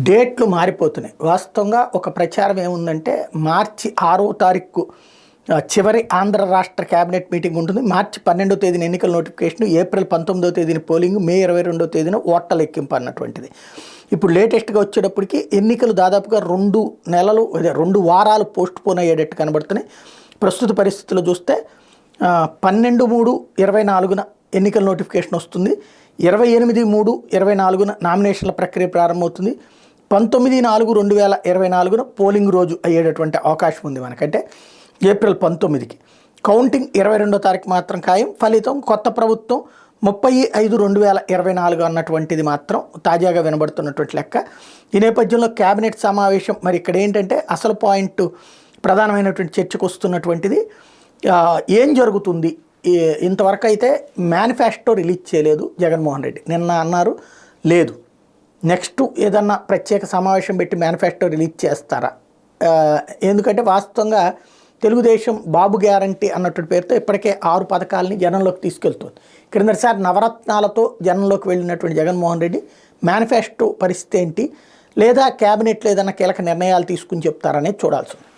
డేట్లు మారిపోతున్నాయి. వాస్తవంగా ఒక ప్రచారం ఏముందంటే మార్చి 6వ తారీఖు చివరి ఆంధ్ర రాష్ట్ర కేబినెట్ మీటింగ్ ఉంటుంది. మార్చి 12వ తేదీన ఎన్నికల నోటిఫికేషన్, ఏప్రిల్ 19వ తేదీన పోలింగ్, మే 22వ తేదీన ఓట్ల లెక్కింపు అన్నటువంటిది. ఇప్పుడు లేటెస్ట్గా వచ్చేటప్పటికి ఎన్నికలు దాదాపుగా 2 వారాలు పోస్ట్ పోన్ అయ్యేటట్టు కనబడుతున్నాయి. ప్రస్తుత పరిస్థితుల్లో చూస్తే 12/3/24న ఎన్నికల నోటిఫికేషన్ వస్తుంది. 28/3/24న నామినేషన్ల ప్రక్రియ ప్రారంభమవుతుంది. 19/4/2024న పోలింగ్ రోజు అయ్యేటటువంటి అవకాశం ఉంది మనకంటే ఏప్రిల్ 19కి. కౌంటింగ్ 22వ తారీఖు మాత్రం ఖాయం. ఫలితం కొత్త ప్రభుత్వం 30/5/2024 అన్నటువంటిది మాత్రం తాజాగా వినబడుతున్నటువంటి లెక్క. ఈ నేపథ్యంలో కేబినెట్ సమావేశం మరి ఇక్కడ ఏంటంటే అసలు పాయింట్ ప్రధానమైనటువంటి చర్చకు వస్తున్నటువంటిది ఏం జరుగుతుంది. ఇంతవరకు అయితే మేనిఫెస్టో రిలీజ్ చేయలేదు జగన్మోహన్ రెడ్డి. నిన్న అన్నారు లేదు, నెక్స్ట్ ఏదన్నా ప్రత్యేక సమావేశం పెట్టి మేనిఫెస్టో రిలీజ్ చేస్తారా? ఎందుకంటే వాస్తవంగా తెలుగుదేశం బాబు గ్యారంటీ అన్నటువంటి పేరుతో ఇప్పటికే 6 పథకాలని జనంలోకి తీసుకెళ్తుంది. క్రిందటిసారి నవరత్నాలతో జనంలోకి వెళ్ళినటువంటి జగన్మోహన్ రెడ్డి మేనిఫెస్టో పరిస్థితి ఏంటి, లేదా క్యాబినెట్లో ఏదైనా కీలక నిర్ణయాలు తీసుకుని చెప్తారనేది చూడాల్సి ఉంది.